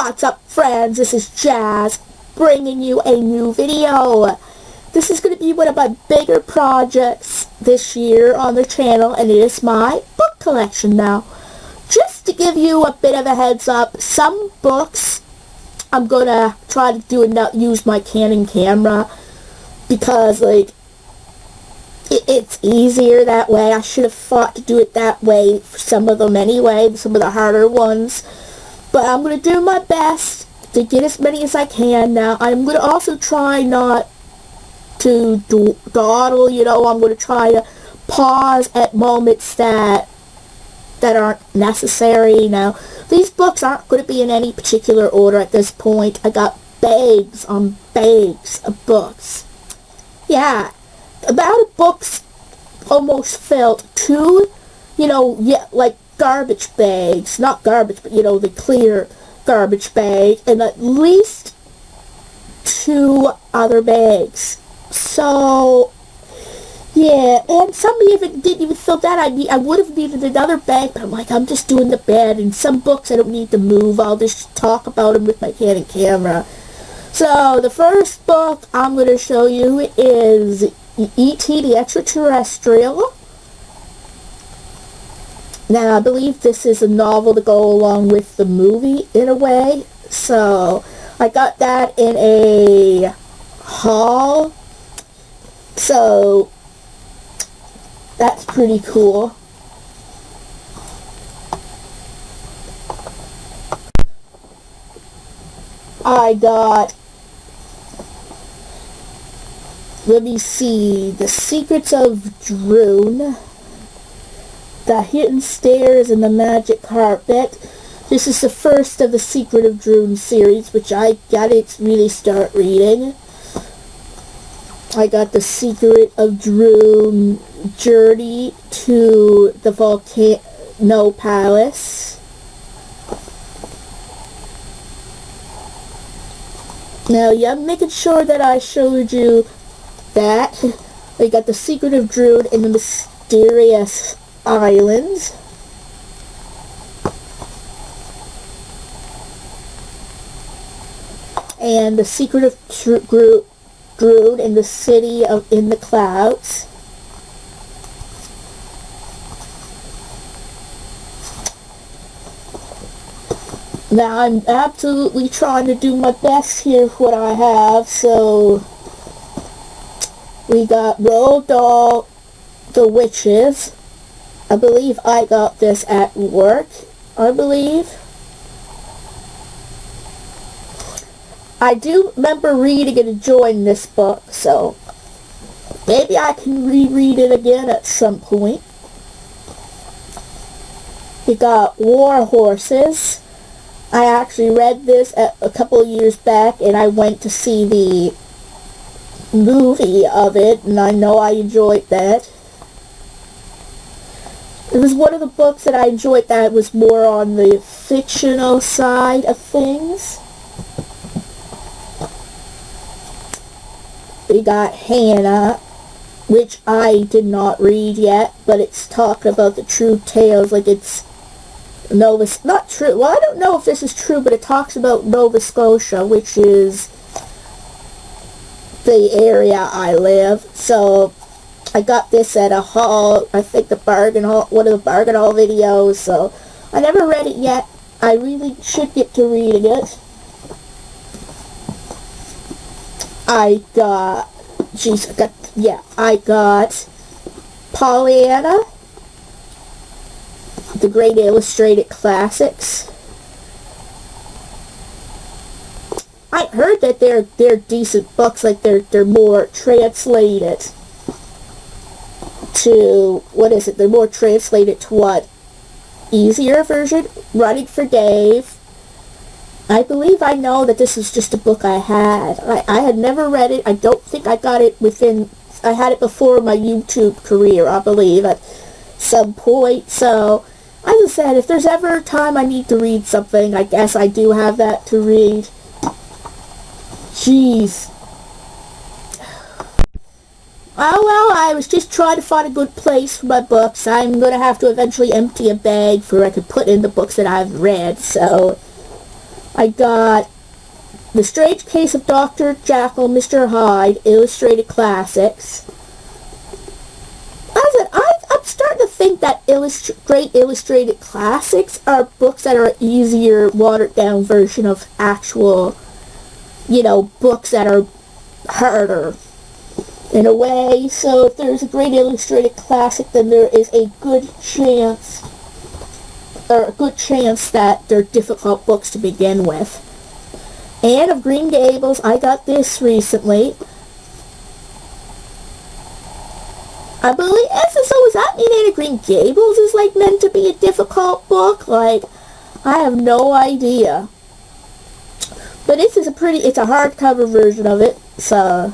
What's up, friends? This is Jazz, bringing you a new video. This is going to be one of my bigger projects this year on the channel, and it is my book collection now. Just to give you a bit of a heads up, some books I'm going to try to do and not use my Canon camera because, it's easier that way. I should have thought to do it that way for some of them anyway, some of the harder ones. But I'm going to do my best to get as many as I can. Now, I'm going to also try not to dawdle, I'm going to try to pause at moments that aren't necessary. Now, these books aren't going to be in any particular order at this point. I got bags on bags of books. Yeah, the amount of books almost felt two, garbage bags, not garbage, but the clear garbage bag, and at least two other bags. So, yeah, and some even didn't even fill that. I would have needed another bag, but I'm just doing the bed, and some books I don't need to move. I'll just talk about them with my Canon camera. So, the first book I'm going to show you is E.T. the Extraterrestrial. Now, I believe this is a novel to go along with the movie, in a way. So, I got that in a haul. So, that's pretty cool. I got, let me see, The Secrets of Drune, The Hidden Stairs and the Magic Carpet. This is the first of the Secret of Drune series, which I gotta really start reading. I got The Secret of Drune, Journey to the Volcano Palace. Now, yeah, I'm making sure that I showed you that. I got The Secret of Drune and the Mysterious Islands. And The Secret of Drune in the City in the Clouds. Now, I'm absolutely trying to do my best here with what I have. So, we got Roald Dahl, The Witches. I believe I got this at work, I believe. I do remember reading and enjoying this book, so maybe I can reread it again at some point. We got War Horses. I actually read this a couple of years back, and I went to see the movie of it, and I know I enjoyed that. It was one of the books that I enjoyed that was more on the fictional side of things. We got Hannah, which I did not read yet, but it's talking about the true tales, it's not true. Well, I don't know if this is true, but it talks about Nova Scotia, which is the area I live. So, I got this at a haul, I think the bargain haul, one of the bargain haul videos, so I never read it yet. I really should get to reading it. I got Pollyanna, the Great Illustrated Classics. I heard that they're decent books, they're more translated to, they're more translated to what? Easier version? Running for Dave. I believe I know that this is just a book I had. I had never read it. I don't think I got it I had it before my YouTube career, I believe, at some point. So, as I said, if there's ever a time I need to read something, I guess I do have that to read. Jeez. Oh well, I was just trying to find a good place for my books. I'm going to have to eventually empty a bag for I could put in the books that I've read, so I got The Strange Case of Dr. Jekyll, Mr. Hyde, Illustrated Classics. I'm starting to think that great illustrated classics are books that are an easier, watered-down version of actual, books that are harder in a way. So if there's a great illustrated classic, then there is a good chance that they're difficult books to begin with. Anne of Green Gables, I got this recently. I believe, so does that mean Anne of Green Gables is meant to be a difficult book? I have no idea. But this is it's a hardcover version of it, so.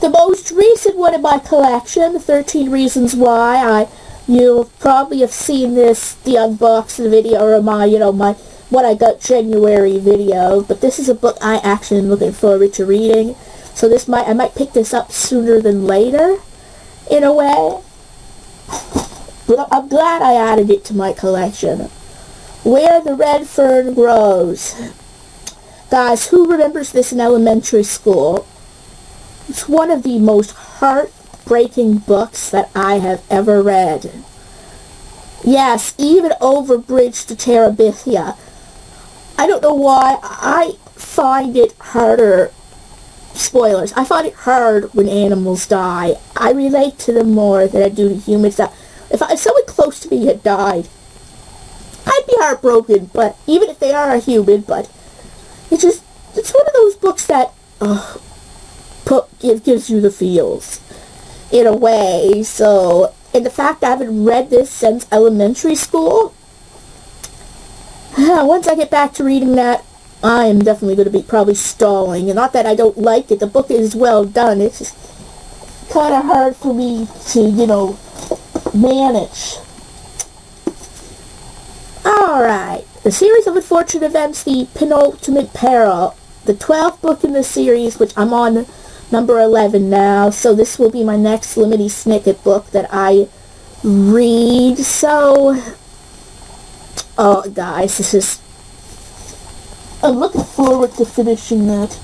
The most recent one in my collection, 13 Reasons Why. You probably have seen the unboxing video, or my what I got January video, but this is a book I actually am looking forward to reading. So I might pick this up sooner than later, in a way. But I'm glad I added it to my collection. Where the Red Fern Grows. Guys, who remembers this in elementary school? It's one of the most heartbreaking books that I have ever read. Yes, even over Bridge to Terabithia. I don't know why. I find it harder. Spoilers. I find it hard when animals die. I relate to them more than I do to humans. If someone close to me had died, I'd be heartbroken. But even if they are a human, but it's one of those books that gives you the feels in a way. So, and the fact I haven't read this since elementary school, once I get back to reading that, I am definitely going to be probably stalling. And not that I don't like it, the book is well done. It's just kind of hard for me to, manage. Alright, the Series of Unfortunate Events, the Penultimate Peril, the 12th book in the series, which I'm on number 11 now, so this will be my next Lemony Snicket book that I read. So, oh guys, I'm looking forward to finishing that.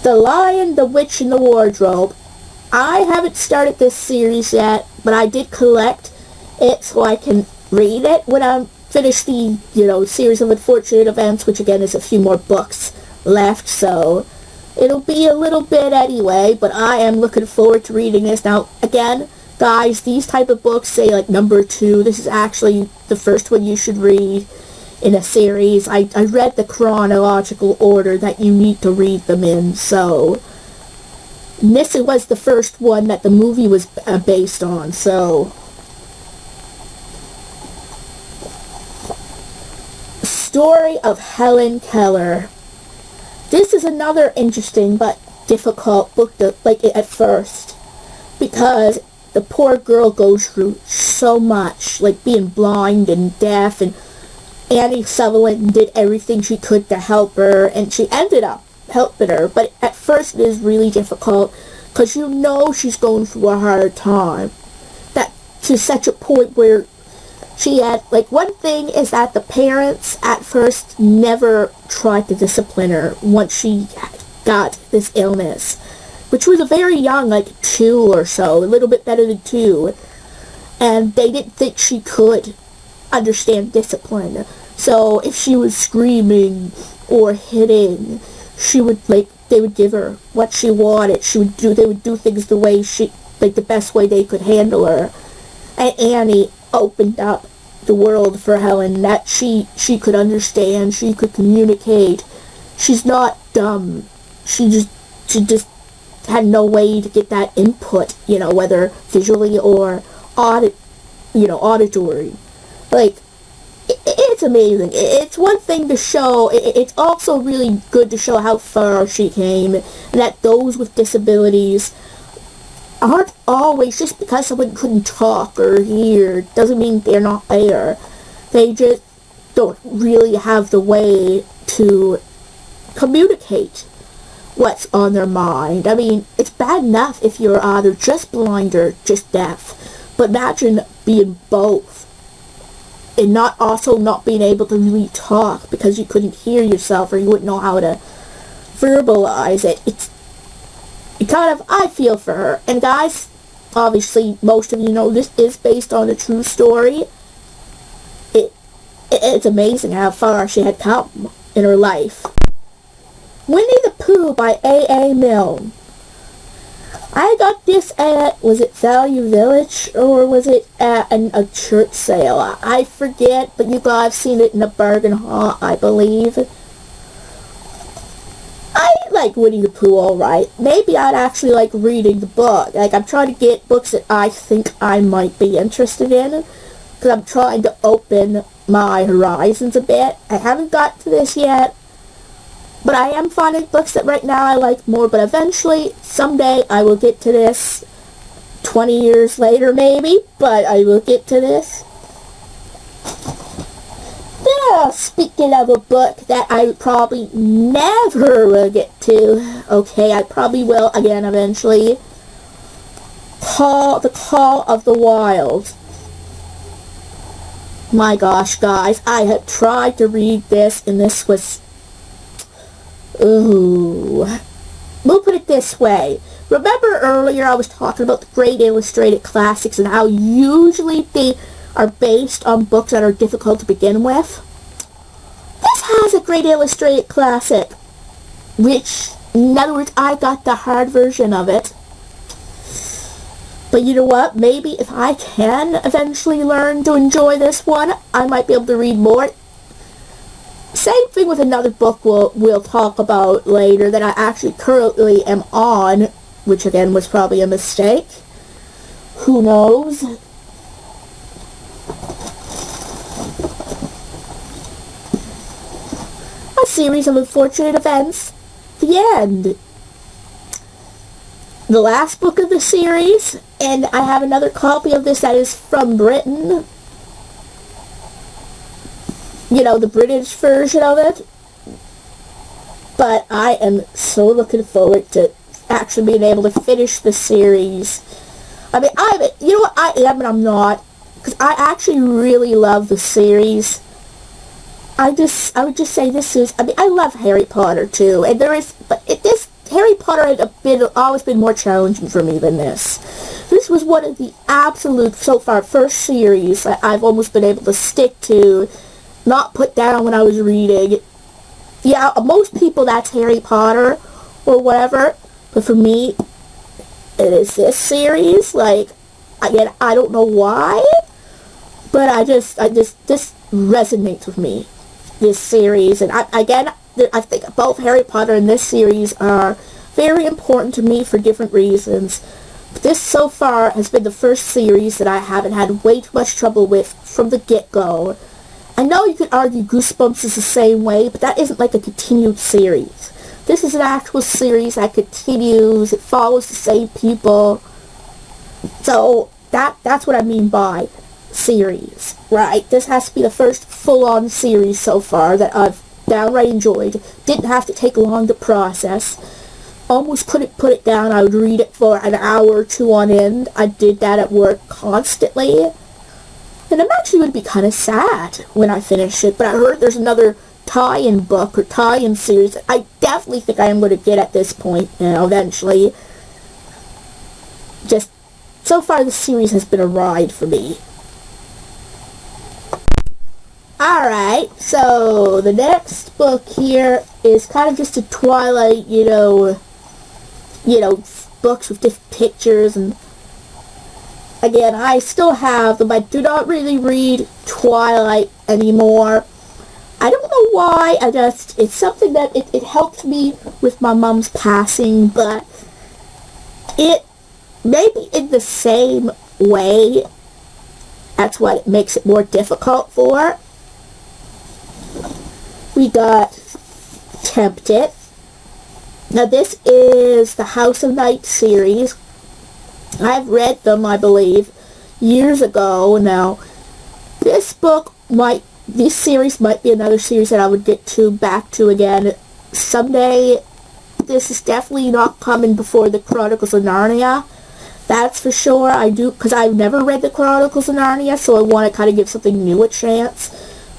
The Lion, the Witch, and the Wardrobe. I haven't started this series yet, but I did collect it so I can read it when I'm finished the, Series of Unfortunate Events, which again is a few more books left, so it'll be a little bit anyway, but I am looking forward to reading this. Now, again, guys, these type of books, say number 2, this is actually the first one you should read in a series. I read the chronological order that you need to read them in, so this was the first one that the movie was based on, so. Story of Helen Keller. This is another interesting but difficult book to, at first, because the poor girl goes through so much, being blind and deaf, and Annie Sutherland did everything she could to help her, and she ended up helping her, but at first it is really difficult, because she's going through a hard time, that to such a point where she had, one thing is that the parents at first never tried to discipline her once she got this illness, which was a very young, 2 or so, a little bit better than 2, and they didn't think she could understand discipline. So if she was screaming or hitting, they would give her what she wanted. They would do things the way the best way they could handle her. And Annie opened up the world for Helen, that she could understand, she could communicate. She's not dumb. She just had no way to get that input, whether visually or auditory. It's amazing. It's one thing to show, it's also really good to show how far she came, and that those with disabilities aren't always, just because someone couldn't talk or hear, doesn't mean they're not there. They just don't really have the way to communicate what's on their mind. I mean, it's bad enough if you're either just blind or just deaf, but imagine being both and not being able to really talk because you couldn't hear yourself or you wouldn't know how to verbalize it. It kind of, I feel for her. And guys, obviously most of you know this is based on a true story. It's amazing how far she had come in her life. Winnie the Pooh by A.A. Milne. I got this at, was it Value Village, or was it at a church sale? I forget, but you guys have seen it in a bargain haul, I believe. I like Winnie the Pooh alright. Maybe I'd actually like reading the book. Like, I'm trying to get books that I think I might be interested in, because I'm trying to open my horizons a bit. I haven't got to this yet, but I am finding books that right now I like more, but eventually, someday, I will get to this. 20 years later, maybe, but I will get to this. Now, speaking of a book that I probably never will get to, okay, I probably will again eventually. The Call of the Wild. My gosh, guys, I had tried to read this, and this was... Ooh. We'll put it this way. Remember earlier I was talking about the great illustrated classics and how usually they are based on books that are difficult to begin with? This has a great illustrated classic, which, in other words, I got the hard version of it. But you know what? Maybe if I can eventually learn to enjoy this one, I might be able to read more. Same thing with another book we'll talk about later that I actually currently am on, which again was probably a mistake. Who knows? A series of unfortunate events. The end. The last book of the series, and I have another copy of this that is from Britain. You know, the British version of it. But I am so looking forward to actually being able to finish the series. I mean, you know what, I am and I'm not. Because I actually really love the series. I would just say this is, I mean, I love Harry Potter too. And Harry Potter had always been more challenging for me than this. This was one of the absolute, so far, first series that I've almost been able to stick to, not put down when I was reading. Yeah, most people that's Harry Potter or whatever, but for me, it is this series. Like, again, I don't know why, but this resonates with me, this series. And I think both Harry Potter and this series are very important to me for different reasons. But this so far has been the first series that I haven't had way too much trouble with from the get-go. I know you could argue Goosebumps is the same way, but that isn't like a continued series. This is an actual series that continues, it follows the same people. So that's what I mean by series, right? This has to be the first full-on series so far that I've downright enjoyed. Didn't have to take long to process. Almost couldn't put it down. I would read it for an hour or two on end. I did that at work constantly. And I'm actually going to be kind of sad when I finish it. But I heard there's another tie-in book or tie-in series that I definitely think I am going to get at this point now, eventually. Just, so far the series has been a ride for me. Alright, so the next book here is kind of just a Twilight, books with different pictures, and again, I still have them. I do not really read Twilight anymore. I don't know why, it's something that it helped me with my mom's passing, but it, maybe in the same way, that's what it makes it more difficult for. We got Tempted. Now this is the House of Night series. I've read them, I believe, years ago now. This series might be another series that I would get back to again someday. this is definitely not coming before the Chronicles of Narnia. That's for sure. I do, because I've never read the Chronicles of Narnia, so I want to kind of give something new a chance.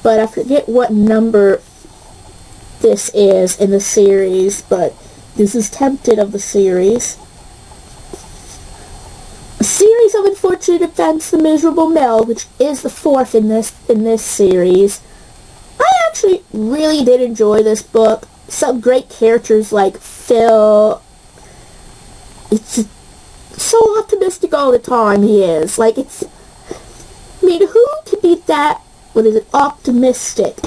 But I forget what number this is in the series, but this is Tempted of the series. A series of unfortunate events, The Miserable Mill, which is the fourth in this series. I actually really did enjoy this book. Some great characters like Phil. It's just so optimistic all the time, he is. Like, I mean, who can be that, optimistic,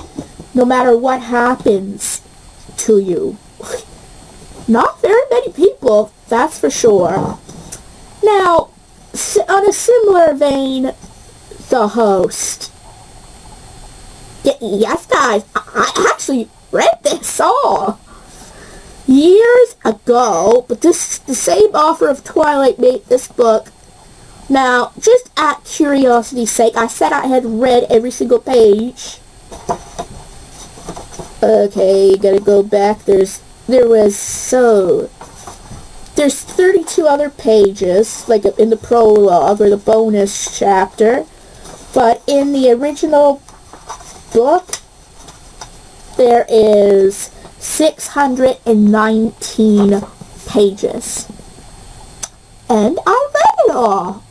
no matter what happens to you? Not very many people, that's for sure. Now, on a similar vein, the host. Yes, guys, I actually read this all years ago, but this the same author of Twilight made this book. Now, just at curiosity's sake, I said I had read every single page. Okay, gotta go back. There's 32 other pages, like in the prologue or the bonus chapter, but in the original book, there is 619 pages. And I read it all.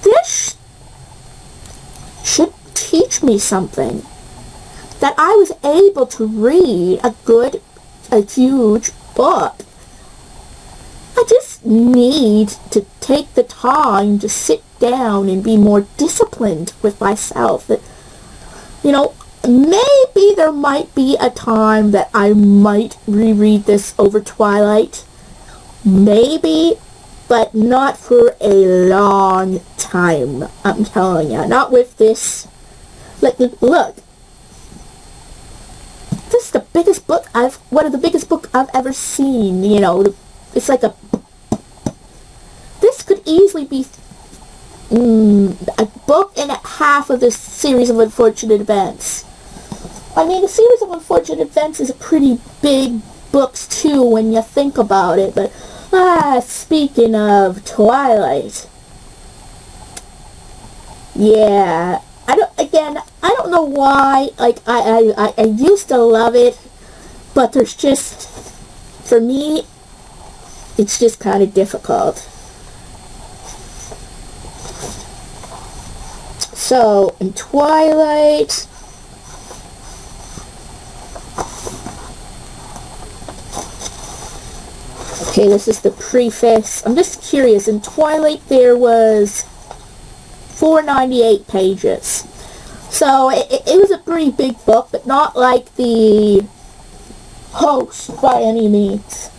This should teach me something. That I was able to read a huge book. I just need to take the time to sit down and be more disciplined with myself. That, maybe there might be a time that I might reread this over Twilight. Maybe, but not for a long time. I'm telling you. Not with this. Look. This is the biggest book one of the biggest books I've ever seen. It's like this could easily be a book and a half of this series of unfortunate events. I mean, the series of unfortunate events is a pretty big books too when you think about it, but speaking of Twilight, yeah, I don't know why, like, I used to love it, but there's just, for me, it's just kind of difficult. So, in Twilight, okay, this is the preface. I'm just curious, in Twilight there was 498 pages. So, it was a pretty big book, but not like the host by any means.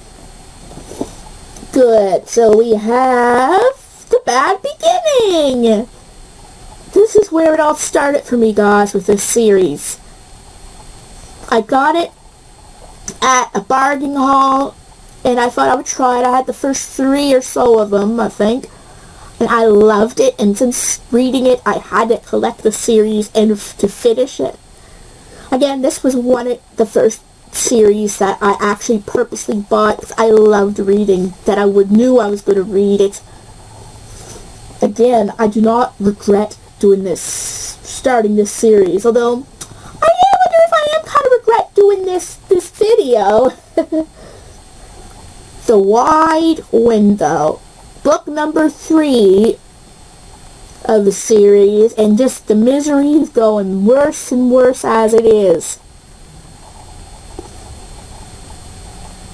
Good, so we have the bad beginning. This is where it all started for me, guys, with this series. I got it at a bargain haul, and I thought I would try it. I had the first 3 or so of them, I think, and I loved it, and since reading it, I had to collect the series and to finish it. Again, this was one of the first series that I actually purposely bought because I loved reading, that I knew I was going to read it. Again, I do not regret doing this, starting this series, although I wonder if I am kind of regret doing this video. The Wide Window, book number 3 of the series, and just the misery is going worse and worse as it is.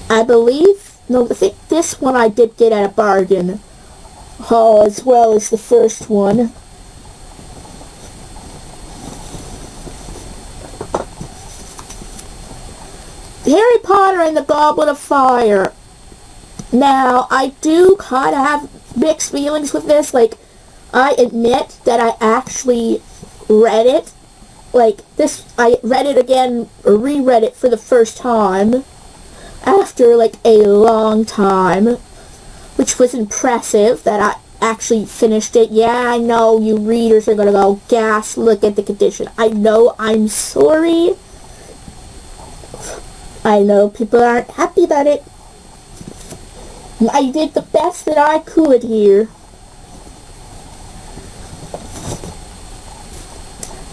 I think this one I did get at a bargain haul as well as the first one. Harry Potter and the Goblet of Fire. Now, I do kind of have mixed feelings with this. Like, I admit that I actually read it. Like, this, I read it again, or reread it for the first time after, like, a long time, which was impressive that I actually finished it. Yeah, I know you readers are going to go, gas, look at the condition. I know, I'm sorry. I know people aren't happy about it. I did the best that I could here.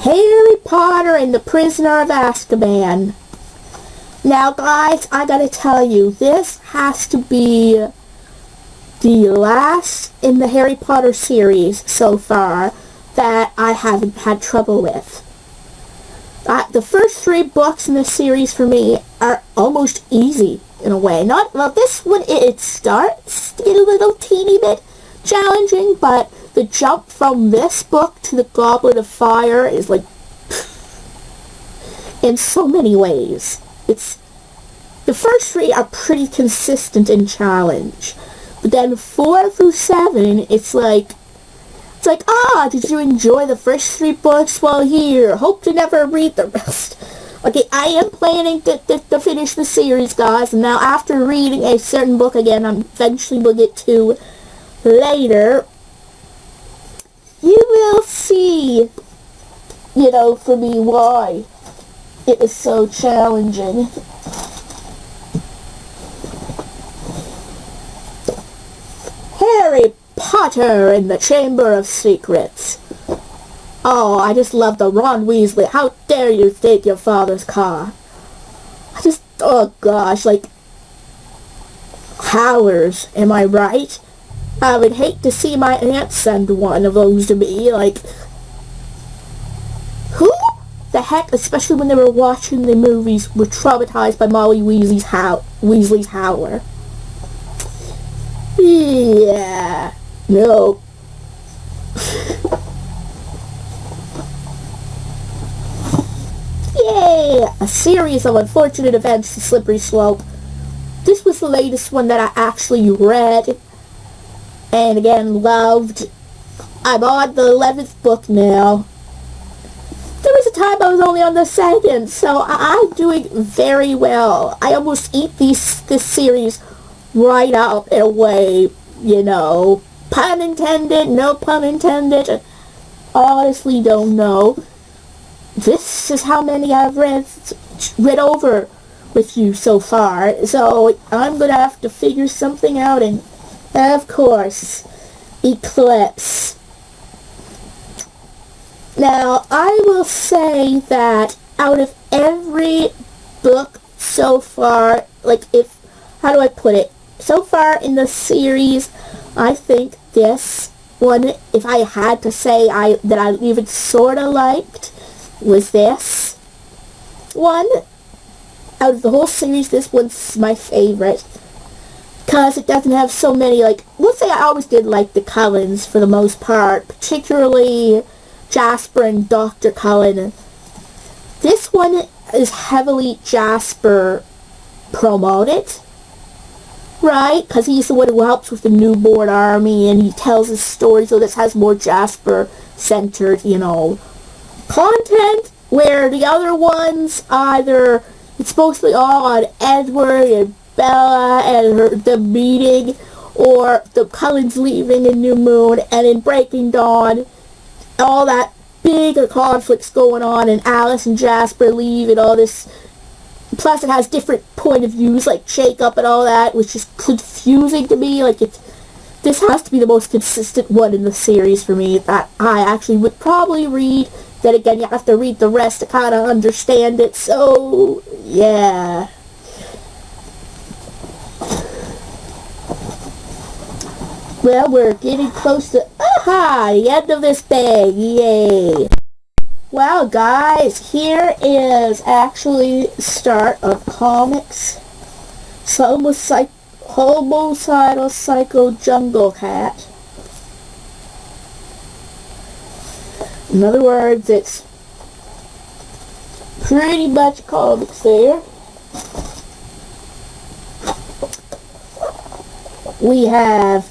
Harry Potter and the Prisoner of Azkaban. Now guys, I gotta tell you, this has to be the last in the Harry Potter series so far that I haven't had trouble with. The first 3 books in the series for me are almost easy in a way. Well, this one, it starts to get a little teeny bit challenging, but the jump from this book to the Goblet of Fire is like, in so many ways. The first 3 are pretty consistent in challenge, but then 4 through 7, it's like, did you enjoy the first 3 books? Well, here, hope to never read the rest. Okay, I am planning to finish the series, guys, and now after reading a certain book again, eventually we'll get to later, you will see, for me, why it is so challenging. Harry Potter in the Chamber of Secrets. Oh, I just love the Ron Weasley. How dare you take your father's car? Oh gosh, howlers, am I right? I would hate to see my aunt send one of those to me, who the heck, especially when they were watching the movies, were traumatized by Molly Weasley's howler. Yeah, no. Yay! A series of unfortunate events to Slippery Slope. This was the latest one that I actually read, and again, loved. I'm on the 11th book now. There was a time I was only on the 2nd, so I'm doing very well. I almost eat this series right up in a way, pun intended, no pun intended. Honestly don't know. This is how many I've read over with you so far, so I'm gonna have to figure something out, and of course, Eclipse. Now, I will say that out of every book so far, how do I put it? So far in the series, I think this one, if I had to say that I even sorta liked, was this one. Out of the whole series, this one's my favorite, because it doesn't have so many, let's say I always did like the Cullens for the most part, particularly Jasper and Dr. Cullen. This one is heavily Jasper promoted, right? Because he's the one who helps with the newborn army, and he tells his story, so this has more Jasper-centered, content, where the other ones, either it's mostly all on Edward and Bella and the meeting, or the Cullens leaving in New Moon, and in Breaking Dawn, all that bigger conflicts going on, and Alice and Jasper leave, and all this. Plus it has different point of views, like Jacob and all that, which is confusing to me. This has to be the most consistent one in the series for me, that I actually would probably read. Then again, you have to read the rest to kind of understand it, so, yeah. Well, we're getting close to, the end of this bag, yay. Well, guys, here is actually the start of comics. Homicidal Psycho Jungle Cat. In other words, it's pretty much comics there. We have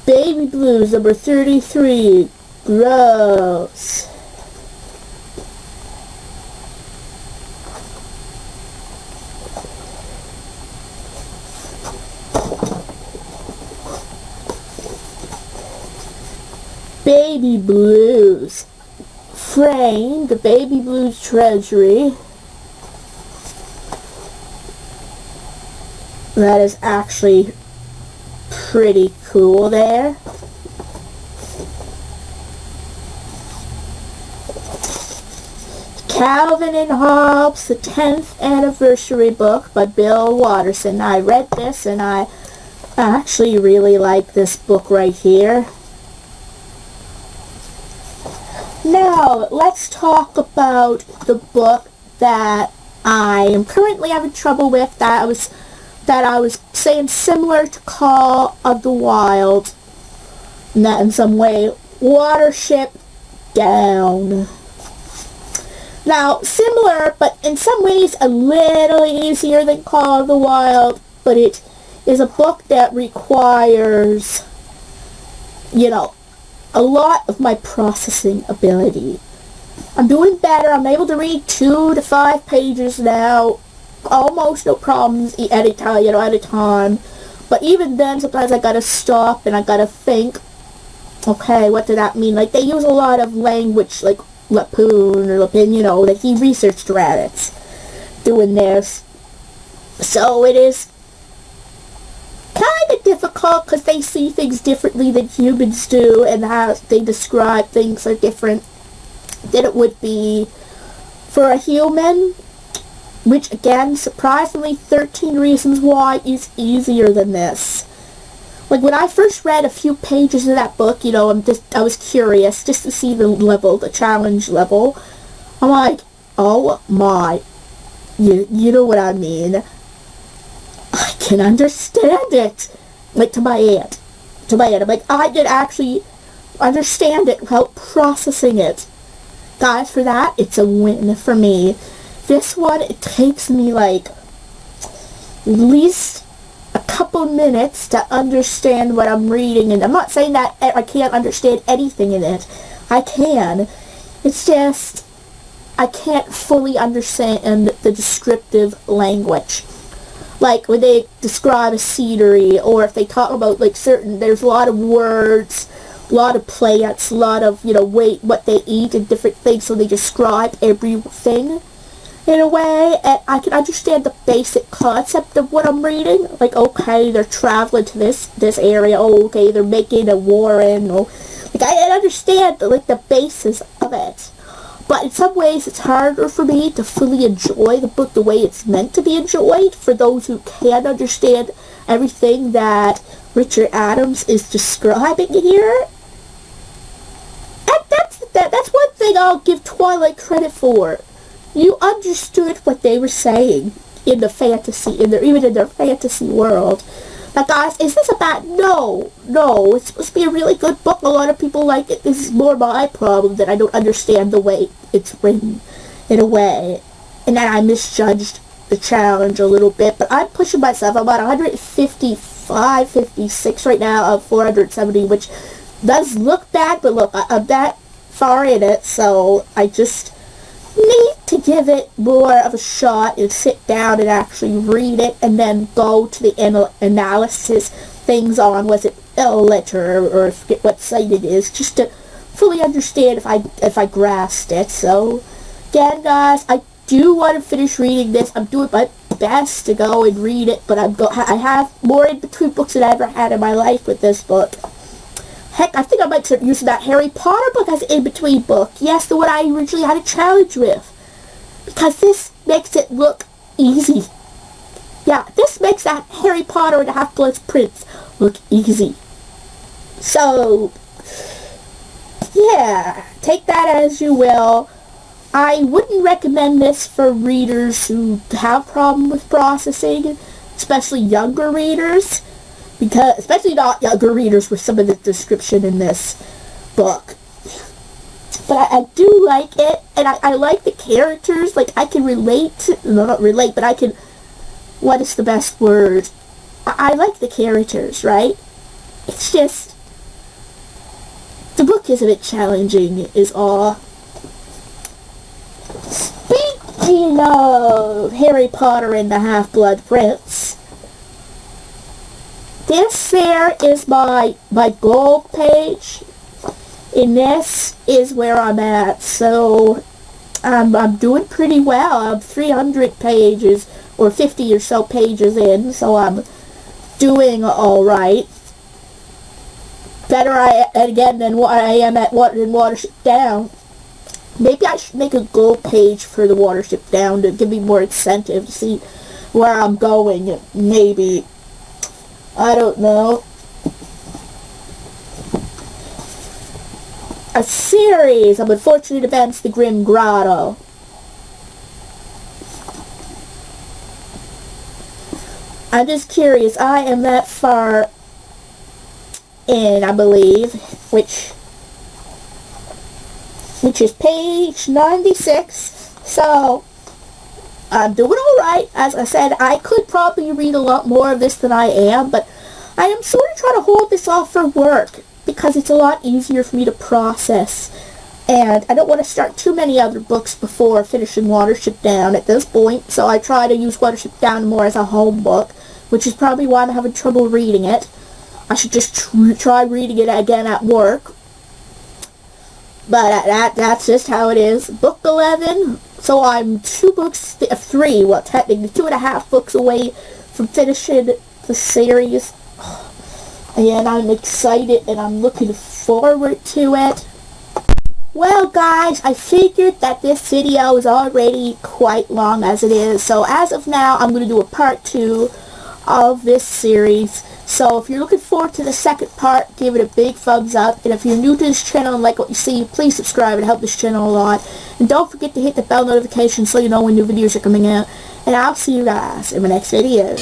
Baby Blues number 33. Gross. Baby Blues. Frame, the Baby Blues Treasury. That is actually pretty cool there. Calvin and Hobbes, the 10th anniversary book by Bill Watterson. I read this and I actually really like this book right here. Now, let's talk about the book that I am currently having trouble with, that I was saying similar to Call of the Wild, and that in some way, Watership Down. Now, similar, but in some ways a little easier than Call of the Wild, but it is a book that requires, a lot of my processing ability. I'm doing better. I'm able to read 2 to 5 pages now, almost no problems at a time. But even then, sometimes I gotta stop and I gotta think, okay, what did that mean? Like, they use a lot of language, like Lapun or Lapin, that he researched rabbits doing this. So it is kind of difficult because they see things differently than humans do, and how they describe things are different than it would be for a human. Which, again, surprisingly, 13 Reasons Why is easier than this. Like, when I first read a few pages of that book, I was curious just to see the challenge level. I'm like, oh my, you know what I mean. I can understand it. Like, to my aunt. I'm like, I did actually understand it without processing it. Guys, for that, it's a win for me. This one, it takes me, like, at least a couple minutes to understand what I'm reading, and I'm not saying that I can't understand anything in it. I can. It's just, I can't fully understand the descriptive language. Like, when they describe a scenery, or if they talk about, like, there's a lot of words, a lot of plants, a lot of, what they eat and different things, so they describe everything in a way, and I can understand the basic concept of what I'm reading. Like, okay, they're traveling to this area. Oh, okay, they're making a warren. Oh, like, I understand the basis of it. But in some ways, it's harder for me to fully enjoy the book the way it's meant to be enjoyed for those who can't understand everything that Richard Adams is describing here. And that's one thing I'll give Twilight credit for. You understood what they were saying in the fantasy, even in their fantasy world. Now, guys, is this a bad? No, it's supposed to be a really good book. A lot of people like it. This is more my problem, that I don't understand the way it's written, in a way, and that I misjudged the challenge a little bit. But I'm pushing myself. I'm at 155, 56 right now of 470, which does look bad, but look, I'm that far in it, so I just need to give it more of a shot and sit down and actually read it, and then go to the analysis things on, was it letter or forget what site it is, just to fully understand if I grasped it. So again, guys, I do want to finish reading this. I'm doing my best to go and read it, but I have more in between books than I ever had in my life with this book. Heck, I think I might start using that Harry Potter book as an in-between book. Yes, the one I originally had a challenge with. Because this makes it look easy. Yeah, this makes that Harry Potter and the Half-Blood Prince look easy. So, yeah, take that as you will. I wouldn't recommend this for readers who have problem with processing, especially younger readers. Because, especially not younger readers with some of the description in this book. But I do like it, and I like the characters. Like, I can relate not relate, but I can, what is the best word? I like the characters, right? It's just, the book is a bit challenging, is all. Speaking of Harry Potter and the Half-Blood Prince, this there is my gold page, and this is where I'm at. So I'm doing pretty well. I'm 300 pages or 50 or so pages in, so I'm doing alright. Better again than what I am at Watership Down. Maybe I should make a goal page for the Watership Down to give me more incentive to see where I'm going. Maybe. I don't know. A series of unfortunate events, the Grim Grotto. I'm just curious. I am that far in, I believe, which is page 96. So I'm doing alright. As I said, I could probably read a lot more of this than I am, but I am sort of trying to hold this off for work because it's a lot easier for me to process. And I don't want to start too many other books before finishing Watership Down at this point, so I try to use Watership Down more as a home book, which is probably why I'm having trouble reading it. I should just try reading it again at work. But that's just how it is. Book 11, so I'm 3, well technically 2.5 books away from finishing the series. And I'm excited and I'm looking forward to it. Well guys, I figured that this video is already quite long as it is. So as of now, I'm going to do a part 2 of this series. So if you're looking forward to the second part, give it a big thumbs up. And if you're new to this channel and like what you see, please subscribe. It helps this channel a lot. And don't forget to hit the bell notification so you know when new videos are coming out. And I'll see you guys in my next video.